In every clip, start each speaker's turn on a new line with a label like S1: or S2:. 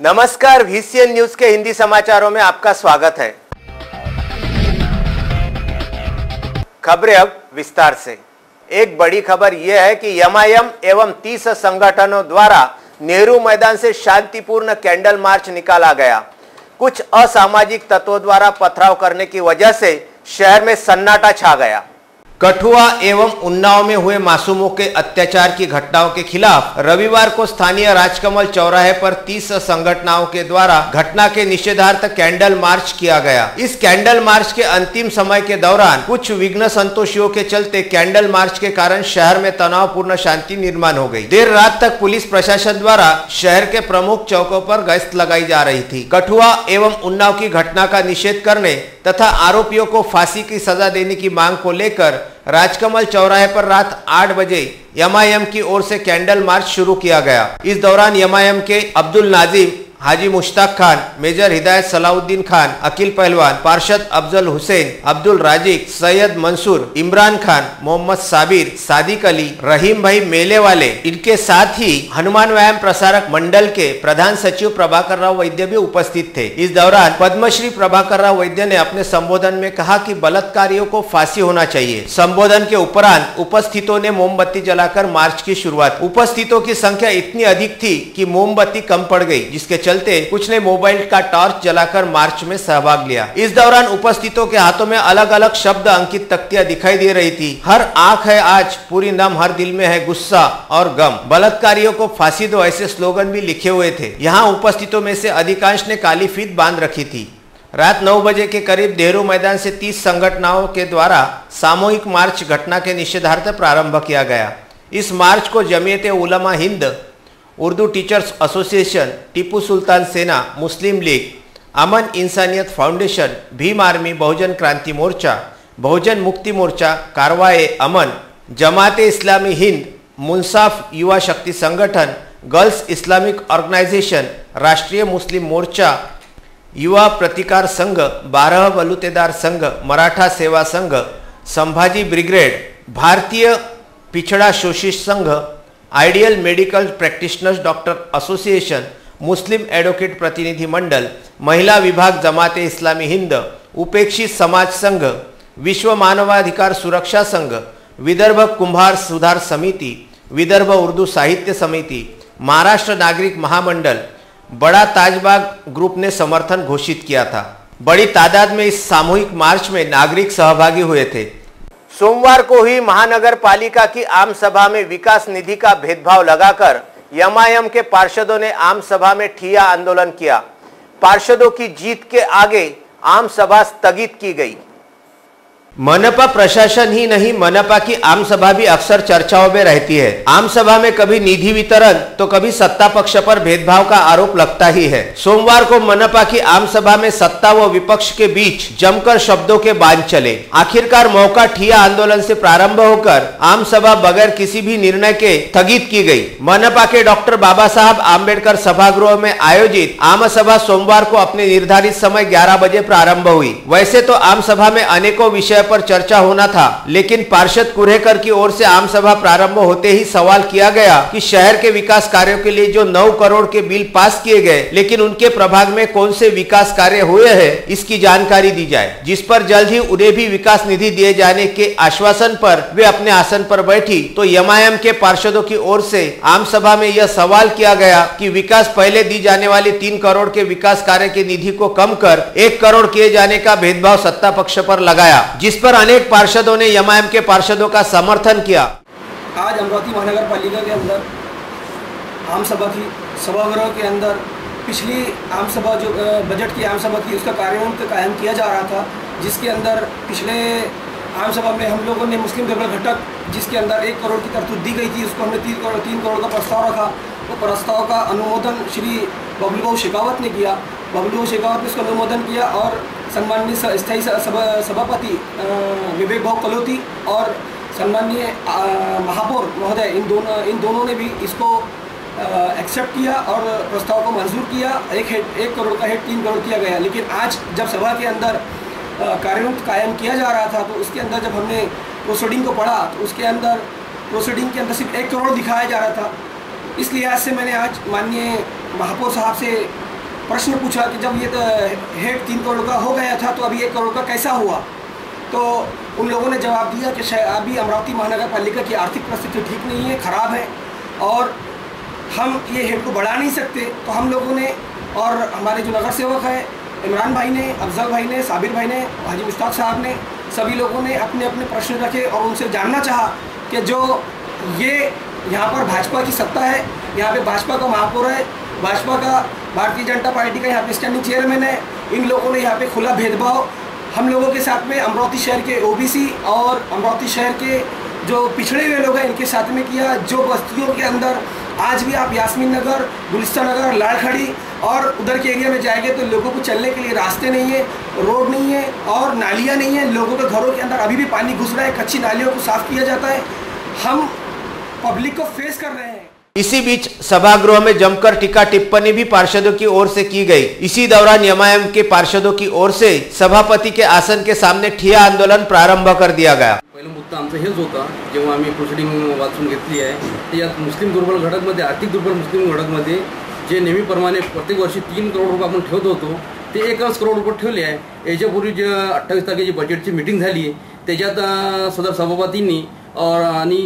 S1: नमस्कार, VCN news के हिंदी समाचारों में आपका स्वागत है। खबरें अब विस्तार से। एक बड़ी खबर यह है कि MIM एवं 30 संगठनों द्वारा नेहरू मैदान से शांतिपूर्ण कैंडल मार्च निकाला गया। कुछ असामाजिक तत्वों द्वारा पथराव करने की वजह से शहर में सन्नाटा छा गया। कठुआ एवं उन्नाव में हुए मासूमों के अत्याचार की घटनाओं के खिलाफ रविवार को स्थानीय राजकमल चौराहे पर 30 संगठनों के द्वारा घटना के निषेधार्थ कैंडल मार्च किया गया। इस कैंडल मार्च के अंतिम समय के दौरान कुछ विघ्न संतोषियों के चलते कैंडल मार्च के कारण शहर में तनावपूर्ण शांति निर्माण हो गई। देर रात तक पुलिस प्रशासन द्वारा शहर के प्रमुख चौकों पर गश्त लगाई जा रही थी। कठुआ एवं उन्नाव की घटना का निषेध करने तथा आरोपियों को फांसी की सजा देने की मांग को लेकर राजकमल चौराहे पर रात 8 बजे MIM की ओर से कैंडल मार्च शुरू किया गया। इस दौरान MIM के अब्दुल नाजिम, हाजी मुश्ताक खान, मेजर हिदायत सलाउद्दीन खान, अकील पहलवान, पार्षद अफजल हुसैन, अब्दुल राजिक, सैयद मंसूर, इमरान खान, मोहम्मद साबिर, सादिक अली, रहीम भाई मेले वाले, इनके साथ ही हनुमान व्यायाम प्रसारक मंडल के प्रधान सचिव प्रभाकर राव वैद्य भी उपस्थित थे। इस दौरान पद्मश्री प्रभाकर राव वैद्य ने अपने संबोधन में कहा कि बलात्कारियों को फांसी होना चाहिए। संबोधन के उपरांत उपस्थितों ने मोमबत्ती जलाकर मार्च की शुरुआत। उपस्थितों की संख्या इतनी अधिक थी कि मोमबत्ती कम पड़ गई, जिसके चलते कुछ ने मोबाइल का टॉर्च जलाकर मार्च में सहभाग लिया। इस दौरान उपस्थितों के हाथों में अलग अलग शब्द अंकित तख्तियां दिखाई दे रही थी। हर आंख है आज, पूरी नम, हर दिल में है गुस्सा और गम, बलात्कारियों को फांसी दो, ऐसे स्लोगन भी लिखे हुए थे। यहाँ उपस्थितों में से अधिकांश ने काली फीत बांध रखी थी। रात 9 बजे के करीब नेहरू मैदान से 30 संगठनों के द्वारा सामूहिक मार्च घटना के निषेधार्थ प्रारंभ किया गया। इस मार्च को जमीयत उलमा हिंद, उर्दू टीचर्स एसोसिएशन, टीपू सुल्तान सेना, मुस्लिम लीग, अमन इंसानियत फाउंडेशन, भीम आर्मी, बहुजन क्रांति मोर्चा, बहुजन मुक्ति मोर्चा, कारवाए अमन, जमाते इस्लामी हिंद, मुंसाफ युवा शक्ति संगठन, गर्ल्स इस्लामिक ऑर्गेनाइजेशन, राष्ट्रीय मुस्लिम मोर्चा, युवा प्रतिकार संघ, 12 बलुतेदार संघ, मराठा सेवा संघ, संभाजी ब्रिगेड, भारतीय पिछड़ा शोषित संघ, ideal medical practitioners doctor association, मुस्लिम एडवोकेट प्रतिनिधि मंडल, महिला विभाग जमाते इस्लामी हिंद, उपेक्षित समाज संघ, विश्व मानवाधिकार सुरक्षा संघ, विदर्भ कुंभार सुधार समिति, विदर्भ उर्दू साहित्य समिति, महाराष्ट्र नागरिक महामंडल, बड़ा ताजबाग ग्रुप ने समर्थन घोषित किया था। बड़ी तादाद में इस सामूहिक मार्च में नागरिक सहभागी हुए थे। सोमवार को हुई महानगर पालिका की आम सभा में विकास निधि का भेदभाव लगाकर MIM के पार्षदों ने आम सभा में ठिया आंदोलन किया। पार्षदों की जीत के आगे आम सभा स्थगित की गई। मनपा प्रशासन ही नहीं, मनपा की आम सभा भी अक्सर चर्चाओं में रहती है। आम सभा में कभी निधि वितरण तो कभी सत्ता पक्ष पर भेदभाव का आरोप लगता ही है। सोमवार को मनपा की आम सभा में सत्ता व विपक्ष के बीच जमकर शब्दों के बांध चले। आखिरकार मौका ठिया आंदोलन से प्रारंभ होकर आम सभा बगैर किसी भी निर्णय के स्थगित की गई। मनपा के डॉक्टर बाबा साहब आम्बेडकर सभागृह में आयोजित आम सभा सोमवार को अपने निर्धारित समय 11 बजे प्रारंभ हुई। वैसे तो आम सभा में अनेकों विषय पर चर्चा होना था, लेकिन पार्षद कुरेकर की ओर से आम सभा प्रारंभ होते ही सवाल किया गया कि शहर के विकास कार्यों के लिए जो 9 करोड़ के बिल पास किए गए, लेकिन उनके प्रभाग में कौन से विकास कार्य हुए हैं, इसकी जानकारी दी जाए। जिस पर जल्द ही उन्हें भी विकास निधि दिए जाने के आश्वासन पर वे अपने आसन पर बैठी तो MIM के पार्षदों की ओर से आम सभा में यह सवाल किया गया कि विकास पहले दी जाने वाली 3 करोड़ के विकास कार्य की निधि को कम कर 1 करोड़ किए जाने का भेदभाव सत्ता पक्ष पर लगाया, जिस पर अनेक पार्षदों ने MIM के पार्षदों का समर्थन किया।
S2: आज अमरावती महानगर पालिका के अंदर आम सभा की सभागृह के अंदर पिछली आम सभा जो बजट की आम सभा थी उसका कार्यान्वयन कायम किया जा रहा था, जिसके अंदर पिछले आम सभा में हम लोगों ने मुस्लिम डबल घटक जिसके अंदर 1 करोड़ की तरतूद दी गई थी, उसको हमने 3 करोड़ का प्रस्ताव रखा। तो प्रस्ताव का अनुमोदन श्री बबलू भाऊ शेखावत ने किया। बबलू भाऊ शेखावत ने उसका अनुमोदन किया और सम्माननीय स्थायी सभापति विवेक भाऊ कलोती और सम्माननीय महापौर महोदय इन दोनों ने भी इसको एक्सेप्ट किया और प्रस्ताव को मंजूर किया। 1 करोड़ का हेड 3 करोड़ किया गया। लेकिन आज जब सभा के अंदर कार्यान्वयन कायम किया जा रहा था तो उसके अंदर जब हमने प्रोसीडिंग को पढ़ा तो उसके अंदर प्रोसीडिंग के अंदर सिर्फ 1 करोड़ दिखाया जा रहा था। इस लिहाज से मैंने आज माननीय महापौर साहब से प्रश्न पूछा कि जब ये हेड 3 करोड़ का हो गया था तो अभी 1 करोड़ का कैसा हुआ। तो उन लोगों ने जवाब दिया कि शायद अभी अमरावती महानगर पालिका की आर्थिक परिस्थिति ठीक नहीं है, ख़राब है और हम ये हेड को बढ़ा नहीं सकते। तो हम लोगों ने और हमारे जो नगर सेवक हैं इमरान भाई ने, अफजल भाई ने, साबिर भाई ने, हाजी मुश्ताक साहब ने, सभी लोगों ने अपने अपने प्रश्न रखे और उनसे जानना चाहा कि जो ये यहाँ पर भाजपा की सत्ता है, यहाँ पे भाजपा का महापौर है, भाजपा का भारतीय जनता पार्टी का यहाँ पे स्टैंडिंग चेयरमैन है, इन लोगों ने यहाँ पे खुला भेदभाव हम लोगों के साथ में अमरावती शहर के ओबीसी और अमरावती शहर के जो पिछड़े हुए लोग हैं इनके साथ में किया। जो बस्तियों के अंदर आज भी आप यास्मीन नगर, गुलिस्तान नगर, लाड़खड़ी और उधर के एरिया में जाएंगे तो लोगों को चलने के लिए रास्ते नहीं है, रोड नहीं है और नालियाँ नहीं है। लोगों के घरों के अंदर अभी भी पानी घुस रहा है, कच्ची नालियों को साफ किया जाता है। हम पब्लिक को फेस कर रहे हैं।
S1: इसी बीच सभागृह में जमकर टीका टिप्पणी भी पार्षदों की ओर से की गई। इसी दौरान एमआईएम के पार्षदों की ओर से सभापति के आसन के सामने ठिय्या आंदोलन प्रारंभ कर दिया गया।
S3: पहिला मुद्दा आमचा हेच होता, जेव्हा आम्ही प्रोसिडिंग वाचून घेतली आहे यात मुस्लिम दुर्बल घटकमध्ये, आर्थिक दुर्बल मुस्लिम घटकमध्ये जे नेहमीप्रमाणे प्रत्येक वर्षी 3 करोड रुपये आपण ठेवत होतो ते 1 करोड रुपये ठेवले आहे। याच्यापूर्वी जे 28 तारखेची बजेटची मीटिंग झाली त्याच्यात सदर सभापतींनी आणि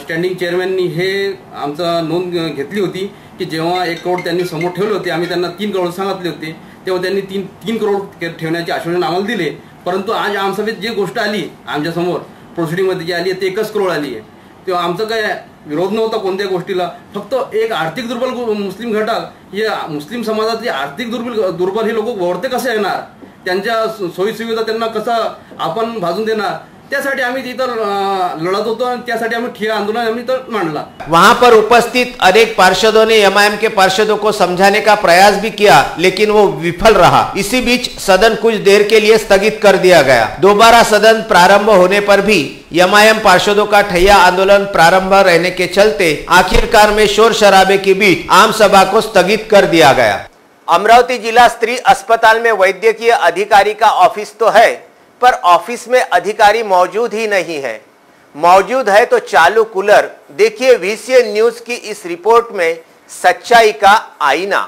S3: स्टँडिंग चेअरमॅननी हे आमचा नोंद घेतली होती की जेव्हा 1 करोड त्यांनी समोर ठेवले होते, आम्ही त्यांना 3 करोड सांगितले होते, तेव्हा त्यांनी 3 करोड ठेवण्याचे आश्वासन आम्हाला दिले। परंतु आज आमसभेत जी गोष्ट आली आमच्यासमोर प्रोसिडिंगमध्ये जी आली ते 1 करोड आली आहे। तेव्हा आमचं काय विरोध नव्हता कोणत्या गोष्टीला, फक्त एक आर्थिक दुर्बल मुस्लिम घटक, हे मुस्लिम समाजातले आर्थिक दुर्बल हे लोक वरते कसे येणार, त्यांच्या सोयी सुविधा त्यांना कसं आपण भाजून देणार, त्यासाठी आम्ही तिथं लढत होतो आणि त्यासाठी आम्ही ठिय्या आंदोलन आम्ही तर मांडला।
S1: वहां पर उपस्थित अनेक पार्षदों ने एमआईएम के पार्षदों को समझाने का प्रयास भी किया लेकिन वो विफल रहा। इसी बीच सदन कुछ देर के लिए स्थगित कर दिया गया। दोबारा सदन प्रारंभ होने पर भी एमआईएम पार्षदों का ठिय्या आंदोलन प्रारंभ रहने के चलते आखिरकार में शोर शराबे के बीच आम सभा को स्थगित कर दिया गया। अमरावती जिला स्त्री अस्पताल में वैद्यकीय अधिकारी का ऑफिस तो है पर ऑफिस में अधिकारी मौजूद ही नहीं है। मौजूद है तो चालू कूलर। देखिए VCN न्यूज की इस रिपोर्ट में सच्चाई का आईना।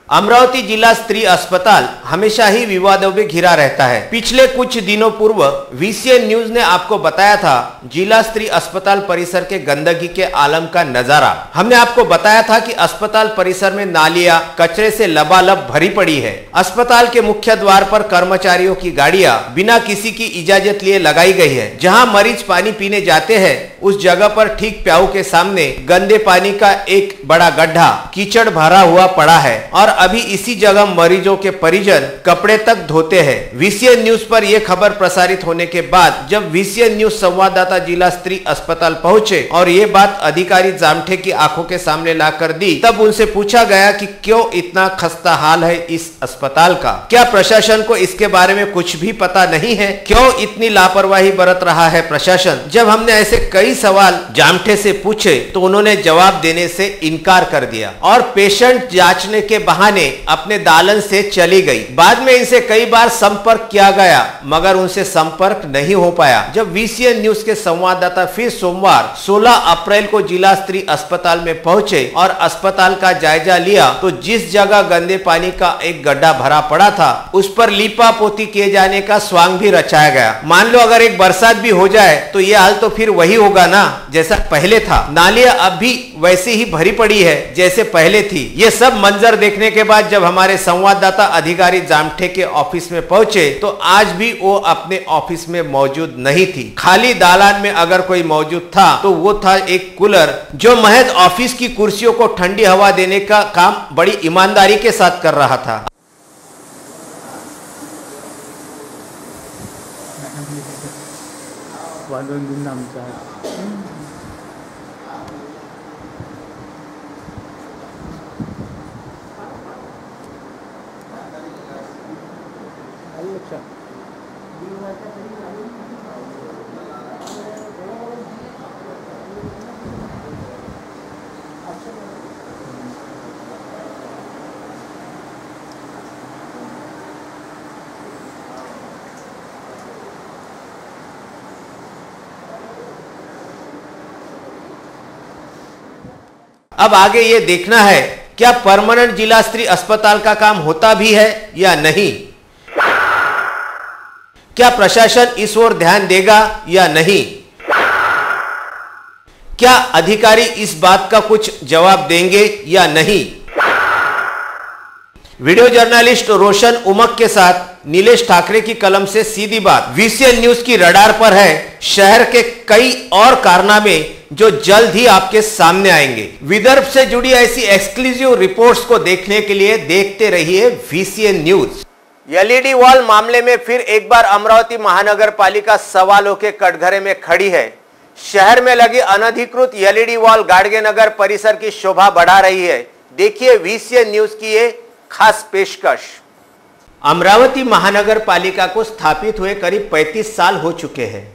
S1: अमरावती जिला स्त्री अस्पताल हमेशा ही विवादों में घिरा रहता है। पिछले कुछ दिनों पूर्व VCN न्यूज ने आपको बताया था जिला स्त्री अस्पताल परिसर के गंदगी के आलम का नजारा। हमने आपको बताया था कि अस्पताल परिसर में नालियां कचरे से लबालब भरी पड़ी है। अस्पताल के मुख्य द्वार पर कर्मचारियों की गाड़ियां बिना किसी की इजाजत लिए लगाई गई है। जहां मरीज पानी पीने जाते हैं उस जगह पर ठीक प्याऊ के सामने गंदे पानी का एक बड़ा गड्ढा कीचड़ भरा हुआ पड़ा है और अभी इसी जगह मरीजों के परिजन कपड़े तक धोते हैं। VCN न्यूज पर यह खबर प्रसारित होने के बाद जब VCN न्यूज संवाददाता जिला स्त्री अस्पताल पहुंचे और ये बात अधिकारी जामठे की आंखों के सामने लाकर दी, तब उनसे पूछा गया कि क्यों इतना खस्ता हाल है इस अस्पताल का, क्या प्रशासन को इसके बारे में कुछ भी पता नहीं है, क्यों इतनी लापरवाही बरत रहा है प्रशासन। जब हमने ऐसे कई सवाल जामठे से पूछे तो उन्होंने जवाब देने से इनकार कर दिया और पेशेंट जांचने के बहाने अपने दालन से चली गई। बाद में इनसे कई बार संपर्क किया गया मगर उनसे संपर्क नहीं हो पाया। जब VCN न्यूज के संवाददाता फिर सोमवार 16 अप्रैल को जिला स्त्री अस्पताल में पहुंचे और अस्पताल का जायजा लिया तो जिस जगह गंदे पानी का एक गड्ढा भरा पड़ा था उस पर लीपा पोती किए जाने का स्वांग भी रचाया गया। मान लो अगर एक बरसात भी हो जाए तो ये हाल तो फिर वही होगा ना जैसा पहले था। नालियां अब भी वैसे ही भरी पड़ी है जैसे पहले थी। ये सब मंजर देखने के बाद जब हमारे संवाददाता अधिकारी जामठे के ऑफिस में पहुंचे तो आज भी वो अपने ऑफिस में मौजूद नहीं थी। खाली दालान में अगर कोई मौजूद था तो वो था एक कूलर जो महज ऑफिस की कुर्सियों को ठंडी हवा देने का काम बड़ी ईमानदारी के साथ कर रहा था। अब आगे ये देखना है क्या परमानेंट जिला स्तरीय अस्पताल का काम होता भी है या नहीं? क्या प्रशासन इस ओर ध्यान देगा या नहीं? क्या अधिकारी इस बात का कुछ जवाब देंगे या नहीं? वीडियो जर्नलिस्ट रोशन उमक के साथ नीलेश ठाकरे की कलम से सीधी बात। VCN न्यूज की रडार पर है शहर के कई और कारनामे जो जल्द ही आपके सामने आएंगे। विदर्भ से जुड़ी ऐसी एक्सक्लूसिव रिपोर्ट्स को देखने के लिए देखते रहिए VCN न्यूज। LED वॉल मामले में फिर एक बार अमरावती महानगर पालिका सवालों के कटघरे में खड़ी है। शहर में लगी अनधिकृत LED वॉल गाडगे नगर परिसर की शोभा बढ़ा रही है। देखिए VCN न्यूज की ये खास पेशकश। अमरावती महानगर पालिका को स्थापित हुए करीब 35 साल हो चुके हैं।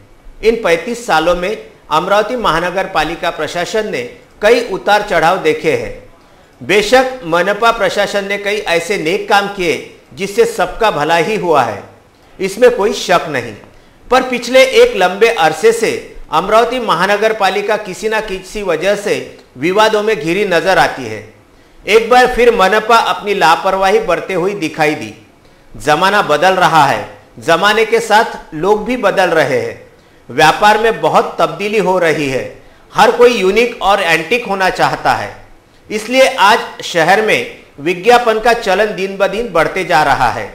S1: इन 35 सालों में अमरावती महानगर पालिका प्रशासन ने कई उतार चढ़ाव देखे हैं। बेशक मनपा प्रशासन ने कई ऐसे नेक काम किए जिससे सबका भला ही हुआ है, इसमें कोई शक नहीं। पर पिछले एक लंबे अरसे से अमरावती महानगर पालिका किसी न किसी वजह से विवादों में घिरी नजर आती है। एक बार फिर मनपा अपनी लापरवाही बरते हुई दिखाई दी। जमाना बदल रहा है, जमाने के साथ लोग भी बदल रहे हैं। व्यापार में बहुत तब्दीली हो रही है। हर कोई यूनिक और एंटिक होना चाहता है। इसलिए आज शहर में विज्ञापन का चलन दिन ब दिन बढ़ते जा रहा है।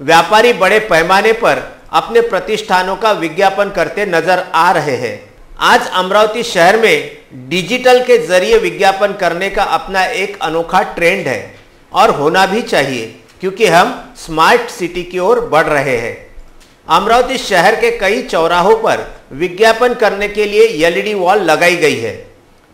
S1: व्यापारी बड़े पैमाने पर अपने प्रतिष्ठानों का विज्ञापन करते नजर आ रहे हैं। आज अमरावती शहर में डिजिटल के जरिए विज्ञापन करने का अपना एक अनोखा ट्रेंड है और होना भी चाहिए, क्योंकि हम स्मार्ट सिटी की ओर बढ़ रहे हैं। अमरावती शहर के कई चौराहों पर विज्ञापन करने के लिए LED वॉल लगाई गई है,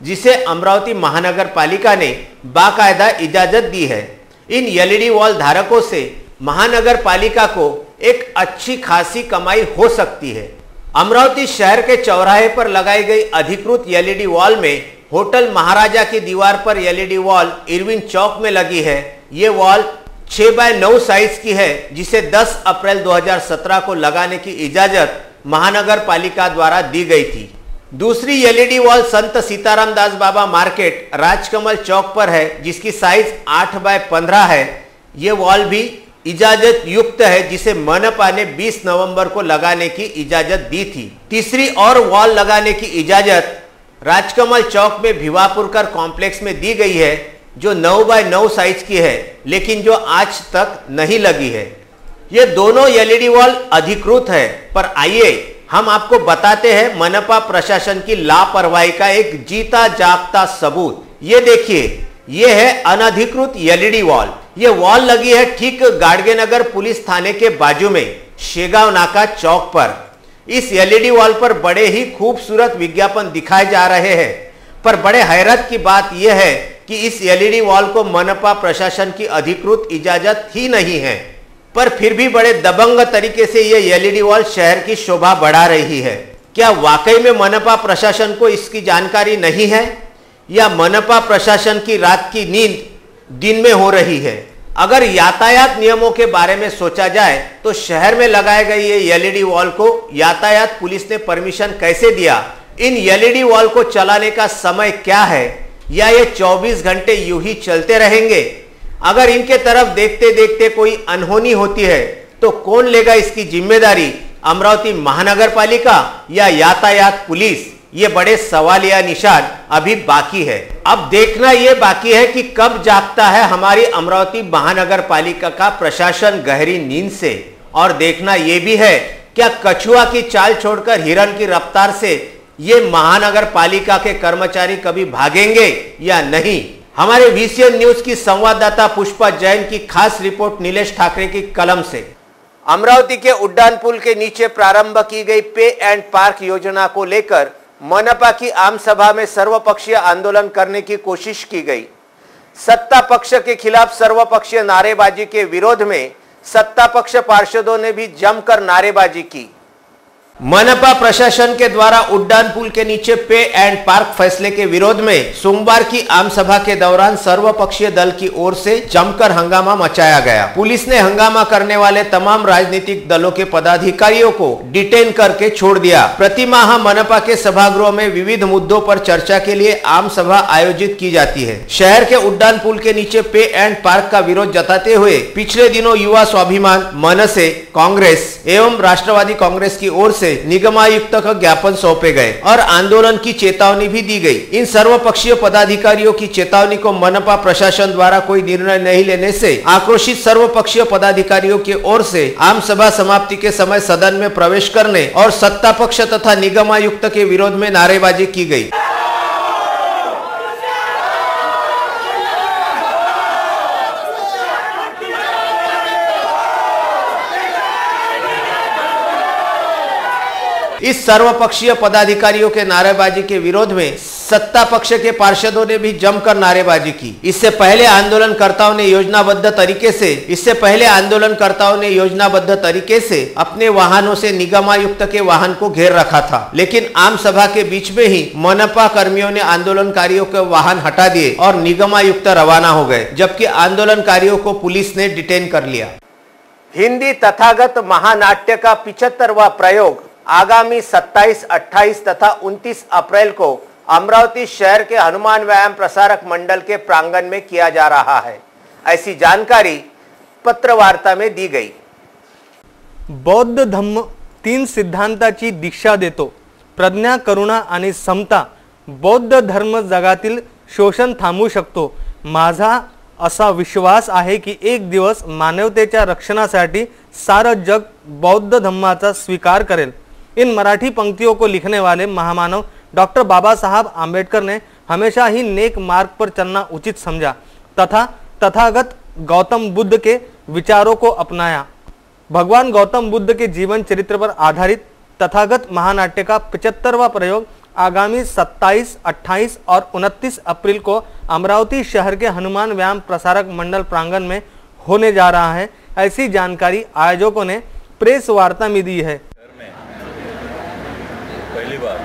S1: जिसे अमरावती महानगर पालिका ने बाकायदा इजाजत दी है। इन LED वॉल धारकों से महानगर पालिका को एक अच्छी खासी कमाई हो सकती है। अमरावती शहर के चौराहे पर लगाई गई अधिकृत LED वॉल में होटल महाराजा की दीवार पर LED वॉल इरविन चौक में लगी है। ये वॉल 6x9 साइज की है, जिसे 10 अप्रैल 2017 को लगाने की इजाजत महानगर पालिका द्वारा दी गई थी। दूसरी LED वॉल संत सीताराम दास बाबा मार्केट राजकमल चौक पर है, जिसकी साइज 8x15 है। ये वॉल भी इजाजत युक्त है, जिसे मनपा ने 20 नवंबर को लगाने की इजाजत दी थी। तीसरी और वॉल लगाने की इजाजत राजकमल चौक में भिवापुरकर कॉम्प्लेक्स में दी गई है, जो 9x9 साइज की है, लेकिन जो आज तक नहीं लगी है। ये दोनों LED वॉल अधिकृत है, पर आइए हम आपको बताते हैं मनपा प्रशासन की लापरवाही का एक जीता जागता सबूत। ये देखिए, ये है अनधिकृत LED वॉल। ये वॉल लगी है ठीक गाडगे नगर पुलिस थाने के बाजू में शेगांव नाका चौक पर। इस LED वॉल पर बड़े ही खूबसूरत विज्ञापन दिखाए जा रहे हैं, पर बड़े हैरत की बात यह है कि इस LED वॉल को मनपा प्रशासन की अधिकृत इजाजत ही नहीं है, पर फिर भी बड़े दबंग तरीके से ये LED वॉल शहर की शोभा बढ़ा रही है। क्या वाकई में मनपा प्रशासन को इसकी जानकारी नहीं है, या मनपा प्रशासन की रात की नींद दिन में हो रही है? अगर यातायात नियमों के बारे में सोचा जाए तो शहर में लगाए गए ये LED वॉल को यातायात पुलिस ने परमिशन कैसे दिया? इन LED वॉल को चलाने का समय क्या है, या ये 24 घंटे यूं ही चलते रहेंगे? अगर इनके तरफ देखते देखते कोई अनहोनी होती है तो कौन लेगा इसकी जिम्मेदारी? अमरावती महानगर पालिका या यातायात पुलिस? ये बड़े सवालिया निशान अभी बाकी है। अब देखना ये बाकी है कि कब जागता है हमारी अमरावती महानगर पालिका का प्रशासन गहरी नींद से। और देखना ये भी है, क्या कछुआ की चाल छोड़कर हिरण की रफ्तार से ये महानगर पालिका के कर्मचारी कभी भागेंगे या नहीं? हमारे VCN न्यूज की संवाददाता पुष्पा जैन की खास रिपोर्ट नीलेश ठाकरे की कलम से। अमरावती के उड्डान पुल के नीचे प्रारंभ की गई पे एंड पार्क योजना को लेकर मनपा की आम सभा में सर्वपक्षीय आंदोलन करने की कोशिश की गई। सत्ता पक्ष के खिलाफ सर्वपक्षीय नारेबाजी के विरोध में सत्ता पक्ष पार्षदों ने भी जमकर नारेबाजी की। मनपा प्रशासन के द्वारा उड्डान पुल के नीचे पे एंड पार्क फैसले के विरोध में सोमवार की आम सभा के दौरान सर्वपक्षीय दल की ओर से जमकर हंगामा मचाया गया। पुलिस ने हंगामा करने वाले तमाम राजनीतिक दलों के पदाधिकारियों को डिटेन करके छोड़ दिया। प्रति माह मनपा के सभागृह में विविध मुद्दों पर चर्चा के लिए आम सभा आयोजित की जाती है। शहर के उड्डान पुल के नीचे पे एंड पार्क का विरोध जताते हुए पिछले दिनों युवा स्वाभिमान, मनसे, कांग्रेस एवं राष्ट्रवादी कांग्रेस की ओर से निगमायुक्त का ज्ञापन सौंपे गए और आंदोलन की चेतावनी भी दी गई। इन सर्वपक्षीय पदाधिकारियों की चेतावनी को मनपा प्रशासन द्वारा कोई निर्णय नहीं लेने से आक्रोशित सर्वपक्षीय पदाधिकारियों की ओर से आम सभा समाप्ति के समय सदन में प्रवेश करने और सत्ता पक्ष तथा निगमायुक्त के विरोध में नारेबाजी की गई। इस सर्वपक्षीय पदाधिकारियों के नारेबाजी के विरोध में सत्ता पक्ष के पार्षदों ने भी जमकर नारेबाजी की। इससे पहले आंदोलनकर्ताओं ने योजनाबद्ध तरीके से अपने वाहनों से निगमायुक्त के वाहन को घेर रखा था, लेकिन आम सभा के बीच में ही मनपा कर्मियों ने आंदोलनकारियों के वाहन हटा दिए और निगमायुक्त रवाना हो गए, जबकि आंदोलनकारियों को पुलिस ने डिटेन कर लिया। हिंदी तथागत महानाट्य का 75वां प्रयोग आगामी 27, 28 तथा 29 अप्रैल को अमरावती शहर के हनुमान व्यायाम प्रसारक मंडल के प्रांगण में किया जा रहा है। ऐसी जानकारी पत्रवार्ता में दी गई।
S4: बौद्ध धम्म 3 सिद्धांताची दीक्षा देतो। प्रज्ञा, करुणा आणि समता बौद्ध धर्म जगातील शोषण थांबवू शकतो। माझा असा विश्वास आहे की एक दिवस मानवतेच्या रक्षणासाठी सारं जग बौद्ध धम्माचा स्वीकार करेल। इन मराठी पंक्तियों को लिखने वाले महामानव डॉक्टर बाबा साहब आम्बेडकर ने हमेशा ही नेक मार्ग पर चलना उचित समझा तथा तथागत गौतम बुद्ध के विचारों को अपनाया। भगवान गौतम बुद्ध के जीवन चरित्र पर आधारित तथागत महानाट्य का 75वां प्रयोग आगामी 27, 28 और 29 अप्रैल को अमरावती शहर के हनुमान व्यायाम प्रसारक मंडल प्रांगण में होने जा रहा है। ऐसी जानकारी आयोजकों ने प्रेस वार्ता में दी है।
S5: पहली बार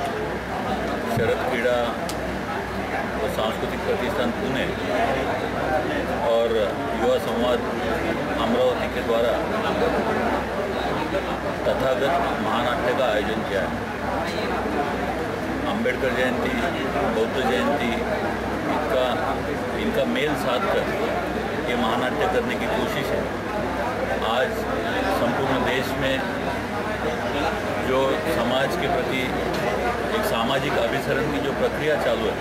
S5: शरद क्रीड़ा और सांस्कृतिक प्रतिष्ठान पुणे और युवा संवाद अमरावती के द्वारा तथागत महानाट्य का आयोजन किया है। अंबेडकर जयंती, बौद्ध जयंती इनका मेल साध कर ये महानाट्य करने की कोशिश है। आज संपूर्ण देश में जो समाज के प्रति एक सामाजिक अभिसरण की जो प्रक्रिया चालू है,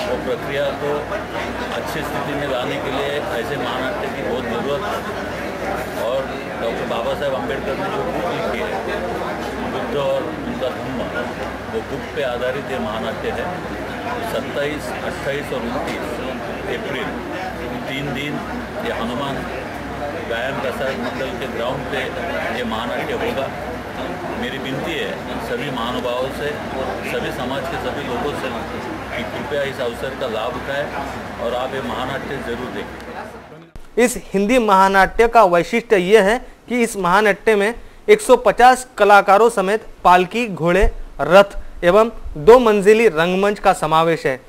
S5: वो प्रक्रिया को अच्छी स्थिति में लाने के लिए ऐसे महानाट्य की बहुत ज़रूरत है। और डॉक्टर बाबा साहेब अम्बेडकर ने जो बुक लिखी है, बुद्ध और उनका धम्म, वो बुक पे आधारित ये महानाट्य है। 27, 28 और 29 अप्रैल 3 दिन ये हनुमान व्यायाम प्रसारक मंडल के ग्राउंड पे ये महानाट्य होगा। मेरी विनती है सभी महानुभावों से, सभी समाज के सभी लोगों से कि कृपया इस अवसर का लाभ उठाएं और आप ये महानाट्य जरूर देखें।
S4: इस हिंदी महानाट्य का वैशिष्ट्य यह है कि इस महानाट्य में 150 कलाकारों समेत पालकी, घोड़े, रथ एवं 2 मंजिली रंगमंच का समावेश है।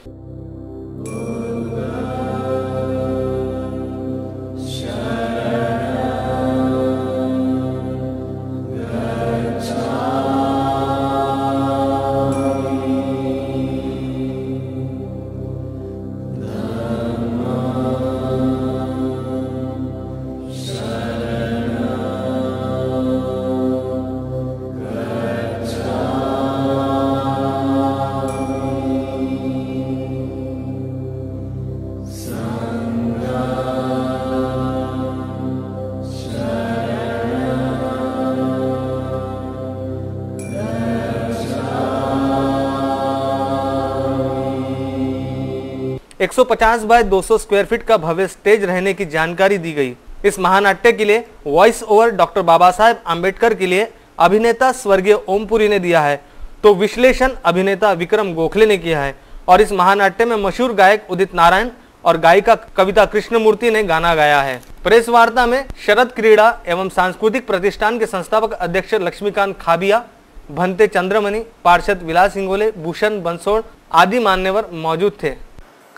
S4: एक 150 बाय 200 स्क्वायर फीट का भव्य स्टेज रहने की जानकारी दी गई। इस महानाट्य के लिए voice over doctor Baba Saheb Ambedkar के लिए अभिनेता स्वर्गीय ओमपुरी ने दिया है, तो विश्लेषण अभिनेता विक्रम गोखले ने किया है और इस महानाट्य में मशहूर गायक उदित नारायण और गायिका कविता कृष्णमूर्ति ने गाना गाया है। प्रेस वार्ता में शरद क्रीड़ा एवं सांस्कृतिक प्रतिष्ठान के संस्थापक अध्यक्ष लक्ष्मीकांत खाबिया, भंते चंद्रमणि, पार्षद विलास इंगोले, भूषण बंसोड़ आदि मान्यवर मौजूद थे।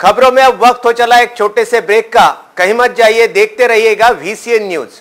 S1: खबरों में अब वक्त हो चला एक छोटे से ब्रेक का। कहीं मत जाइए, देखते रहिएगा VCN न्यूज।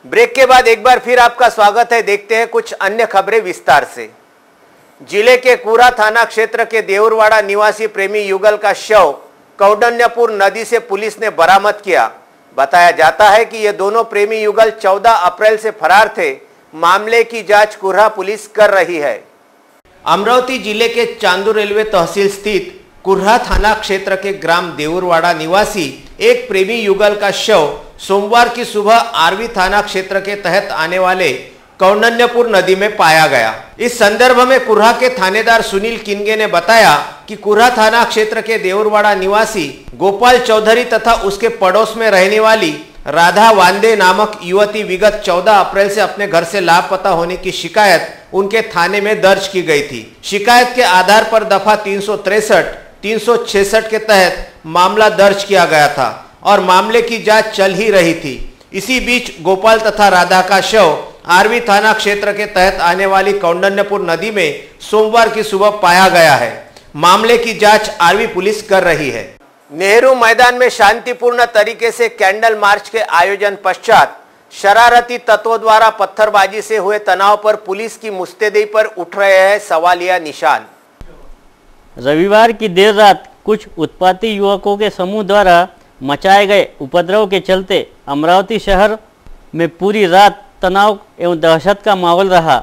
S1: ब्रेक के बाद एक बार फिर आपका स्वागत है। देखते हैं कुछ अन्य खबरें विस्तार से। जिले के कुरा थाना क्षेत्र के देउरवाड़ा निवासी प्रेमी युगल का शव कौंडन्यपुर नदी से पुलिस ने बरामद किया। बताया जाता है कि ये दोनों प्रेमी युगल 14 अप्रैल से फरार थे। मामले की जांच कुर्हा पुलिस कर रही है। अमरावती जिले के चांदू रेलवे तहसील स्थित कुर्हा थाना क्षेत्र के ग्राम देउरवाड़ा निवासी एक प्रेमी युगल का शव सोमवार की सुबह आरवी थाना क्षेत्र के तहत आने वाले कौंडन्यपुर नदी में पाया गया। इस संदर्भ में कुर्हा के थानेदार सुनील किनगे ने बताया कि कुर्हा थाना क्षेत्र के देउरवाड़ा निवासी गोपाल चौधरी तथा उसके पड़ोस में रहने वाली राधा वांदे नामक युवती विगत 14 अप्रैल से अपने घर से लापता होने की शिकायत उनके थाने में दर्ज की गई थी। शिकायत के आधार पर दफा 363, 366 के तहत मामला दर्ज किया गया था और मामले की जांच चल ही रही थी। इसी बीच गोपाल तथा राधा का शव आरवी थाना क्षेत्र के तहत आने वाली कौंडन्यपुर नदी में सोमवार की सुबह पाया गया है। मामले की जांच आरवी पुलिस कर रही है। नेहरू मैदान में शांतिपूर्ण तरीके से कैंडल मार्च के आयोजन पश्चात शरारती तत्वों द्वारा पत्थरबाजी से हुए तनाव पर पुलिस की मुस्तैदी पर उठ रहे हैं सवालिया निशान।
S6: रविवार की देर रात कुछ उत्पाती युवकों के समूह द्वारा मचाए गए उपद्रव के चलते अमरावती शहर में पूरी रात तनाव एवं दहशत का माहौल रहा।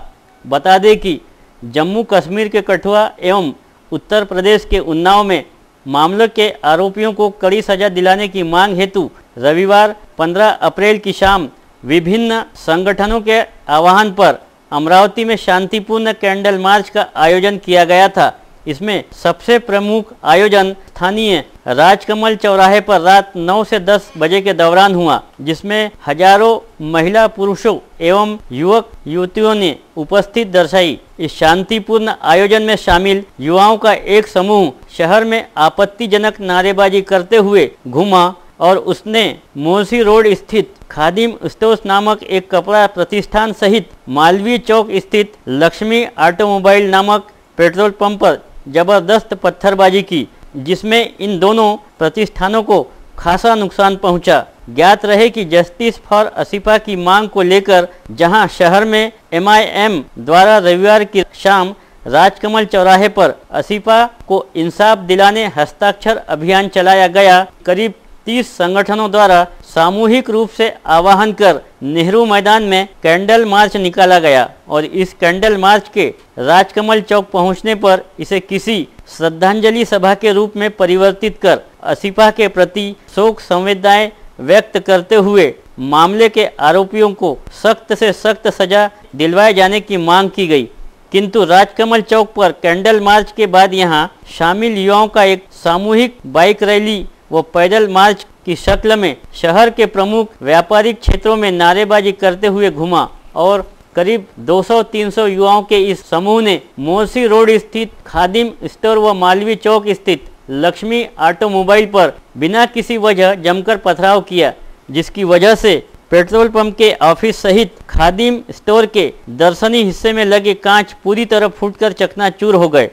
S6: बता दें कि जम्मू कश्मीर के कठुआ एवं उत्तर प्रदेश के उन्नाव में मामले के आरोपियों को कड़ी सजा दिलाने की मांग हेतु रविवार 15 अप्रैल की शाम विभिन्न संगठनों के आह्वान पर अमरावती में शांतिपूर्ण कैंडल मार्च का आयोजन किया गया था। इसमें सबसे प्रमुख आयोजन स्थानीय राजकमल चौराहे पर रात 9 से 10 बजे के दौरान हुआ, जिसमें हजारों महिला पुरुषों एवं युवक युवतियों ने उपस्थित दर्शाई। इस शांतिपूर्ण आयोजन में शामिल युवाओं का एक समूह शहर में आपत्तिजनक नारेबाजी करते हुए घूमा और उसने मोसी रोड स्थित खादिम स्टोर्स नामक एक कपड़ा प्रतिष्ठान सहित मालवीय चौक स्थित लक्ष्मी ऑटोमोबाइल नामक पेट्रोल पंप पर जबरदस्त पत्थरबाजी की, जिसमें इन दोनों प्रतिष्ठानों को खासा नुकसान पहुंचा। ज्ञात रहे कि जस्टिस फॉर असीफा की मांग को लेकर जहां शहर में MIM द्वारा रविवार की शाम राजकमल चौराहे पर असीफा को इंसाफ दिलाने हस्ताक्षर अभियान चलाया गया। करीब 30 संगठनों द्वारा सामूहिक रूप से आह्वान कर नेहरू मैदान में कैंडल मार्च निकाला गया और इस कैंडल मार्च के राजकमल चौक पहुंचने पर इसे किसी श्रद्धांजलि सभा के रूप में परिवर्तित कर असीफा के प्रति शोक संवेदनाएं व्यक्त करते हुए मामले के आरोपियों को सख्त से सख्त सजा दिलवाए जाने की मांग की गई। किंतु राजकमल चौक पर कैंडल मार्च के बाद यहां शामिल युवाओं का एक सामूहिक बाइक रैली व पैदल मार्च की शक्ल में शहर के प्रमुख व्यापारिक क्षेत्रों में नारेबाजी करते हुए घुमा और करीब 200-300 युवाओं के इस समूह ने मोसी रोड स्थित खादिम स्टोर व मालवीय चौक स्थित लक्ष्मी ऑटोमोबाइल पर बिना किसी वजह जमकर पथराव किया, जिसकी वजह से पेट्रोल पंप के ऑफिस सहित खादिम स्टोर के दर्शनीय हिस्से में लगे कांच पूरी तरह फूटकर चकनाचूर हो गए।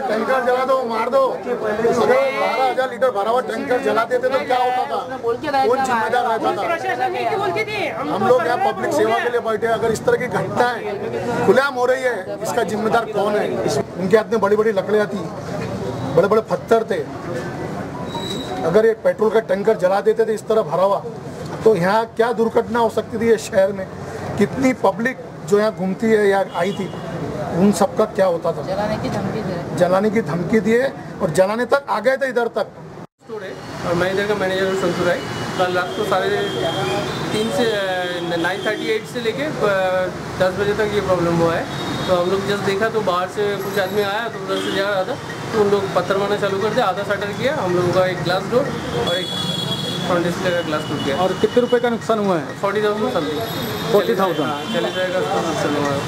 S7: टैंकर जला दो, मार दो। 12,000 लीटर भरा हुआ टैंकर जला देते तो क्या होता था? कौन जिम्मेदार रहता था? हम लोग यहाँ पब्लिक सेवा के लिए बैठे। अगर इस तरह की घटनाएं खुलेआम हो रही है, इसका जिम्मेदार कौन है? उनके हाथ में बड़ी बड़ी लकड़ियाँ थी, बड़े बड़े पत्थर थे। अगर ये पेट्रोल का टैंकर जला देते थे इस तरह भरा हुआ, तो यहाँ क्या दुर्घटना हो सकती थी। ये शहर में कितनी पब्लिक जो यहाँ घूमती है या आई थी, उन सबका क्या होता था। जलाने की धमकी दिए और जलाने तक आ गए थे इधर तक।
S8: और मैं इधर का मैनेजर हूँ शंकर राय। कल रात को 3:30 से 9:38 से लेके 10 बजे तक ये प्रॉब्लम हुआ है। तो हम लोग जस्ट देखा तो बाहर से कुछ आदमी आया तो उधर से जा रहा था, तो उन लोग पत्थर मारना चालू कर दिया, आधा शटर किया, हम लोगों का एक ग्लास डोर और एक फ्रंट डिस्प्ले का ग्लास टूट गया।
S9: और कितने रुपए का नुकसान हुआ है?
S8: 40,000 समथिंग,
S9: 40,000
S8: 40,000 का नुकसान हुआ है।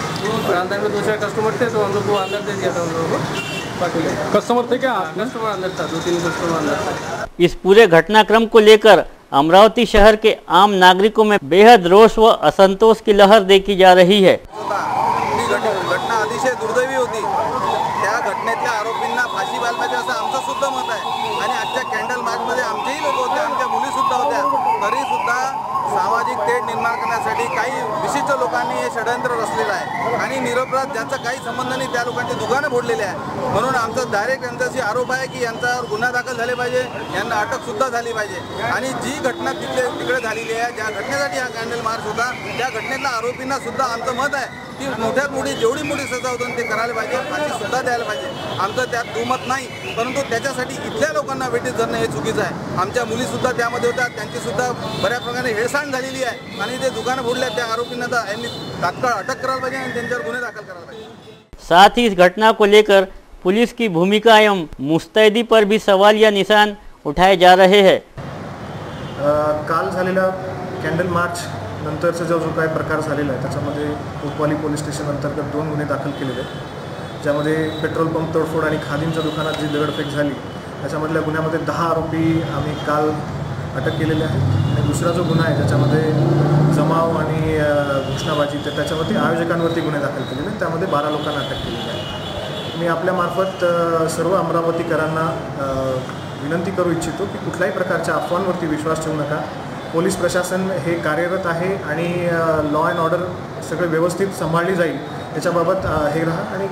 S8: और अंदर में 2-4 कस्टमर थे तो हम लोग को अंदर दे दिया था उन लोगों को।
S9: कस्टमर थे क्या?
S8: कस्टमर अंदर था, 2-3 कस्टमर अंदर था।
S6: इस पूरे घटनाक्रम को लेकर अमरावती शहर के आम नागरिकों में बेहद रोष व असंतोष की लहर देखी जा रही है।
S10: घटना अतिशय दुर्दैवी होती। त्या घटनेतल्या आरोपींना फाशी व्हायला पाहिजे असं आमचं सुद्धा मत आहे। आणि आजच्या कॅन्डल मार्चमध्ये आमचेही लोक होते, आमच्या मुली सुद्धा होत्या, तरी सुद्धा सामाजिक तेढ निर्माण करण्यासाठी काही विशिष्ट लोकांनी हे षडयंत्र रचलेलं आहे आणि निरपराध ज्यांचा काही संबंध नाही त्या लोकांची दुकानं फोडलेली आहे। म्हणून आमचा डायरेक्ट यांच्याशी आरोप आहे की यांच्यावर गुन्हा दाखल झाले पाहिजे, यांना अटक सुद्धा झाली पाहिजे। आणि जी घटना तिकडे झालेली आहे, ज्या घटनेसाठी हा कॅन्डल मार्च होता, त्या घटनेतल्या आरोपींना सुद्धा आमचं मत आहे की मोठ्यात मोठी जेवढी मोठी सजा होतं ते करायला पाहिजे, फाशी सुद्धा द्यायला पाहिजे। आमचं त्यात दुमत नाही, परंतु त्याच्यासाठी इथल्या लोकांना वेठीस धरणं हे चुकीचं आहे। आमच्या मुली सुद्धा त्यामध्ये होत्या, त्यांची सुद्धा बऱ्याच प्रकारे हेळसांड झालेली आहे आणि ते दुकानं फोडल्या त्या आरोपींना तर यांनी तात्काळ अटक करायला पाहिजे आणि त्यांच्यावर गुन्हे दाखल करायला पाहिजे।
S6: साथ ही इस घटना को लेकर पुलिस की भूमिका एवं मुस्तैदी पर भी सवालिया निशान उठाए जा रहे हैं।
S11: काल झालेला कॅन्डल मार्च नंतरचा जो काही प्रकार झालेला आहे त्याच्यामध्ये कोतवाली पोलीस स्टेशन अंतर्गत 2 गुन्हे दाखल केलेले आहेत, ज्यामध्ये पेट्रोल पंप तोडफोड आणि खादींच्या दुकानात जी दगडफेक झाली त्याच्यामधल्या गुन्ह्यामध्ये 10 आरोपी आम्ही काल अटक केलेले आहेत। आणि दुसरा जो गुन्हा आहे ज्याच्यामध्ये जमाव आणि घोषणाबाजी, तर त्याच्यावरती आयोजकांवरती गुन्हे दाखल केलेले आहेत, त्यामध्ये 12 लोकांना अटक केलेली आहे। मी आपल्यामार्फत सर्व अमरावतीकरांना विनंती करू इच्छितो की कुठल्याही प्रकारच्या अफवांवरती विश्वास ठेवू नका। पोलीस प्रशासन हे कार्यरत आहे आणि लॉ अँड ऑर्डर सगळे व्यवस्थित सांभाळली जाईल याच्याबाबत हे राहा आणि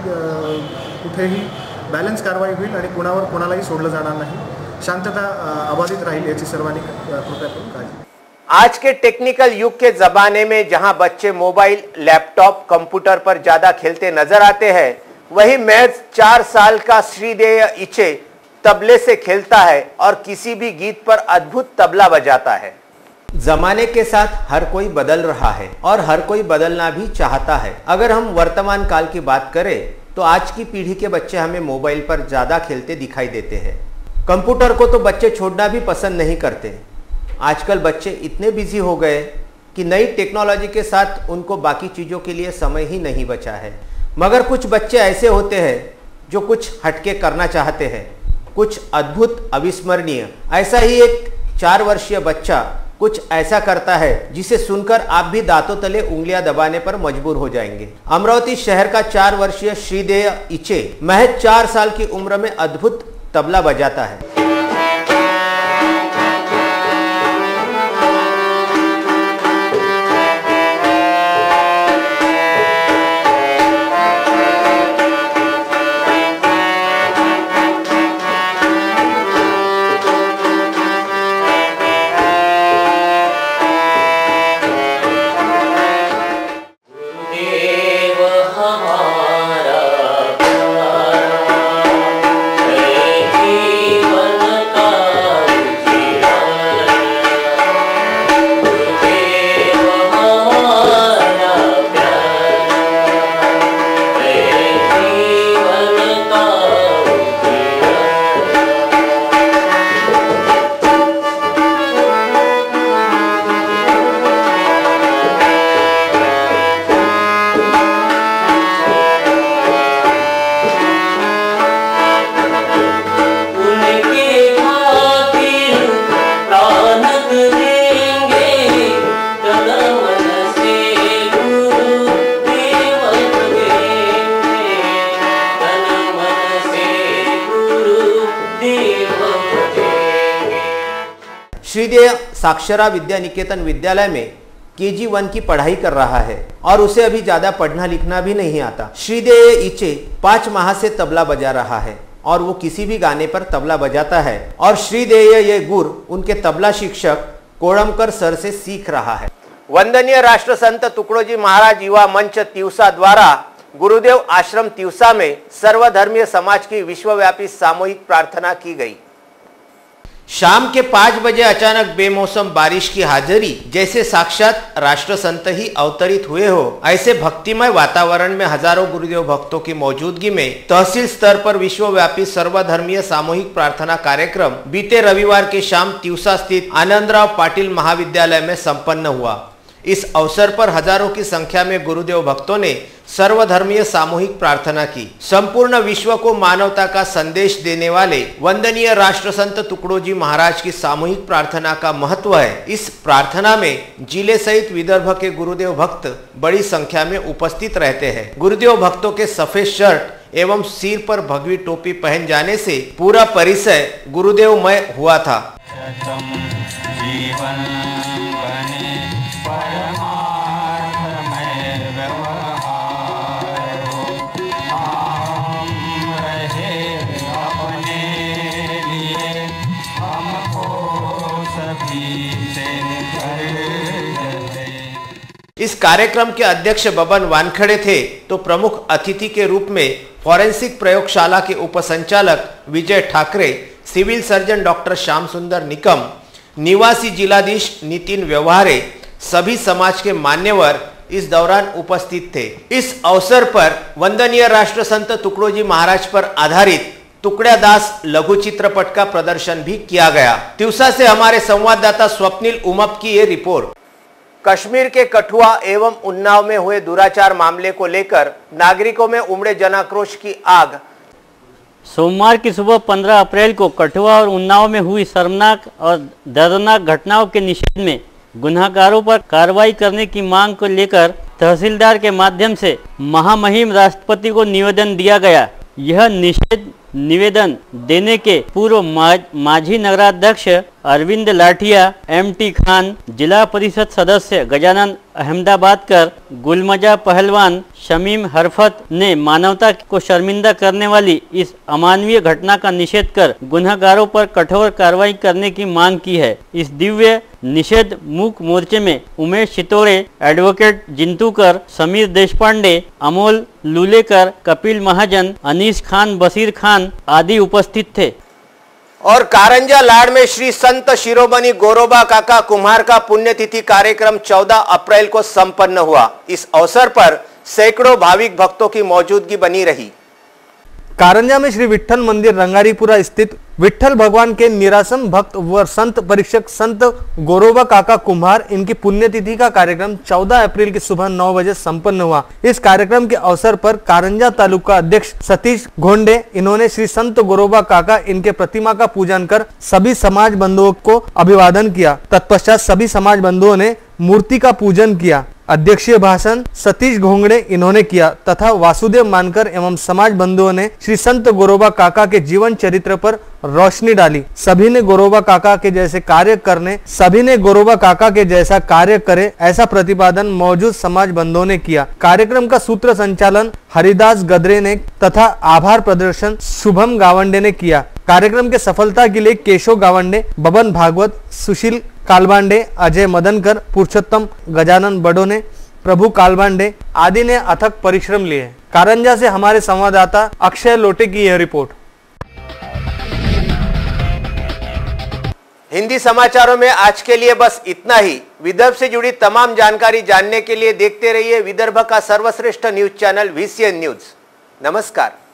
S11: कुठेही बॅलन्स कारवाई होईल आणि कोणालाही सोडलं जाणार नाही, शांतता अबाधित राहील याची सर्वांनी कृपया करून काळजी।
S1: आज के टेक्निकल युग के जमाने में जहां बच्चे मोबाइल, लैपटॉप, कंप्यूटर पर ज्यादा खेलते नजर आते हैं, वहीं महज 4 साल का श्रीदेय इचे तबले से खेलता है और किसी भी गीत पर अद्भुत तबला बजाता है। जमाने के साथ हर कोई बदल रहा है और हर कोई बदलना भी चाहता है। अगर हम वर्तमान काल की बात करें तो आज की पीढ़ी के बच्चे हमें मोबाइल पर ज़्यादा खेलते दिखाई देते हैं। कंप्यूटर को तो बच्चे छोड़ना भी पसंद नहीं करते। आजकल बच्चे इतने बिजी हो गए कि नई टेक्नोलॉजी के साथ उनको बाकी चीज़ों के लिए समय ही नहीं बचा है। मगर कुछ बच्चे ऐसे होते हैं जो कुछ हटके करना चाहते हैं, कुछ अद्भुत अविस्मरणीय। ऐसा ही एक 4 वर्षीय बच्चा कुछ ऐसा करता है जिसे सुनकर आप भी दांतों तले उंगलियां दबाने पर मजबूर हो जाएंगे। अमरावती शहर का 4 वर्षीय श्रीदेय इचे महज 4 साल की उम्र में अद्भुत तबला बजाता है। श्रीदेय साक्षरा विद्या निकेतन विद्यालय में KG 1 की पढ़ाई कर रहा है और उसे अभी ज्यादा पढ़ना लिखना भी नहीं आता। श्रीदेय इचे 5 माह से तबला बजा रहा है और वो किसी भी गाने पर तबला बजाता है और श्रीदेय ये गुर उनके तबला शिक्षक कोड़मकर सर से सीख रहा है। वंदनीय राष्ट्र संत तुकडोजी महाराज युवा मंच तिवसा द्वारा गुरुदेव आश्रम तिवसा में सर्वधर्मीय समाज की विश्वव्यापी सामूहिक प्रार्थना की गई। शाम के 5 बजे अचानक बेमौसम बारिश की हाजिरी जैसे साक्षात राष्ट्र संत ही अवतरित हुए हो, ऐसे भक्तिमय वातावरण में हजारों गुरुदेव भक्तों की मौजूदगी में तहसील स्तर पर विश्वव्यापी सर्वधर्मीय सामूहिक प्रार्थना कार्यक्रम बीते रविवार की शाम तिवसा स्थित आनंदराव पाटिल महाविद्यालय में संपन्न हुआ। इस अवसर पर हजारों की संख्या में गुरुदेव भक्तों ने सर्वधर्मीय सामूहिक प्रार्थना की। संपूर्ण विश्व को मानवता का संदेश देने वाले वंदनीय राष्ट्र संत तुकडोजी महाराज की सामूहिक प्रार्थना का महत्व है। इस प्रार्थना में जिले सहित विदर्भ के गुरुदेव भक्त बड़ी संख्या में उपस्थित रहते हैं। गुरुदेव भक्तों के सफेद शर्ट एवं सिर पर भगवी टोपी पहन जाने से पूरा परिसर गुरुदेवमय हुआ था। इस कार्यक्रम के अध्यक्ष बबन वानखड़े थे तो प्रमुख अतिथि के रूप में फॉरेंसिक प्रयोगशाला के उपसंचालक Vijay Thackeray, civil surgeon doctor Shyam Sundar Nikam, निवासी जिलाधीश नितिन व्यवहारे, सभी समाज के मान्यवर इस दौरान उपस्थित थे। इस अवसर पर वंदनीय राष्ट्र संत तुकडोजी महाराज पर आधारित टुकड़ा दास लघु चित्रपट का प्रदर्शन भी किया गया। तिवसा से हमारे संवाददाता स्वप्निल उमप की ये रिपोर्ट। कश्मीर के कठुआ एवं उन्नाव में हुए दुराचार मामले को लेकर नागरिकों में उमड़े जनाक्रोश की आग।
S6: सोमवार की सुबह 15 अप्रैल को कठुआ और उन्नाव में हुई शर्मनाक और दर्दनाक घटनाओं के निषेध में गुनाहगारों पर कार्रवाई करने की मांग को लेकर तहसीलदार के माध्यम से महामहिम राष्ट्रपति को निवेदन दिया गया। यह निषेध निवेदन देने के पूर्व माझी नगराध्यक्ष अरविंद लाठिया, एमटी खान, जिला परिषद सदस्य गजानन अहमदाबादकर, गुलमजा पहलवान शमीम हरफत ने मानवता को शर्मिंदा करने वाली इस अमानवीय घटना का निषेध कर गुनहगारों पर कठोर कार्रवाई करने की मांग की है। इस दिव्य निषेध मूक मोर्चे में उमेश चितोड़े, एडवोकेट जिंतूकर, समीर देशपांडे, अमोल लूलेकर, कपिल महाजन, अनीस खान, बशीर खान आदि उपस्थित थे।
S1: और कारंजा लाड़ में श्री संत शिरोमणि गोरोबा काका कुम्हार का पुण्यतिथि कार्यक्रम 14 अप्रैल को संपन्न हुआ। इस अवसर पर सैकड़ों भाविक भक्तों की मौजूदगी बनी रही।
S4: कारंजा में श्री विठ्ठल मंदिर रंगारीपुरा स्थित विठ्ठल भगवान के निरासम भक्त व संत परीक्षक संत गोरोबा काका कुम्हार इनकी पुण्यतिथि का कार्यक्रम 14 अप्रैल की सुबह 9 बजे संपन्न हुआ। इस कार्यक्रम के अवसर पर कारंजा तालुका अध्यक्ष सतीश घोंडे इन्होंने श्री संत गोरोबा काका इनके प्रतिमा का पूजन कर सभी समाज बंधुओं को अभिवादन किया। तत्पश्चात सभी समाज बंधुओं ने मूर्ति का पूजन किया। अध्यक्षीय भाषण सतीश घोंगड़े इन्होंने किया तथा वासुदेव मानकर एवं समाज बंधुओं ने श्री संत गोरोबा काका के जीवन चरित्र पर रोशनी डाली। सभी ने गोरोबा काका के जैसे कार्य करे ऐसा प्रतिपादन मौजूद समाज बंधुओं ने किया। कार्यक्रम का सूत्र संचालन हरिदास गदरे ने तथा आभार प्रदर्शन शुभम गावंडे ने किया। कार्यक्रम के सफलता के लिए केशव गावंडे, बबन भागवत, सुशील कालबांडे, अजय मदनकर, पुरुषोत्तम गजानन बडोने, प्रभु कालबांडे आदि ने अथक परिश्रम लिए। कारंजा से हमारे संवाददाता अक्षय लोटे की यह रिपोर्ट।
S1: हिंदी समाचारों में आज के लिए बस इतना ही। विदर्भ से जुड़ी तमाम जानकारी जानने के लिए देखते रहिए विदर्भ का सर्वश्रेष्ठ न्यूज चैनल VCN न्यूज। नमस्कार।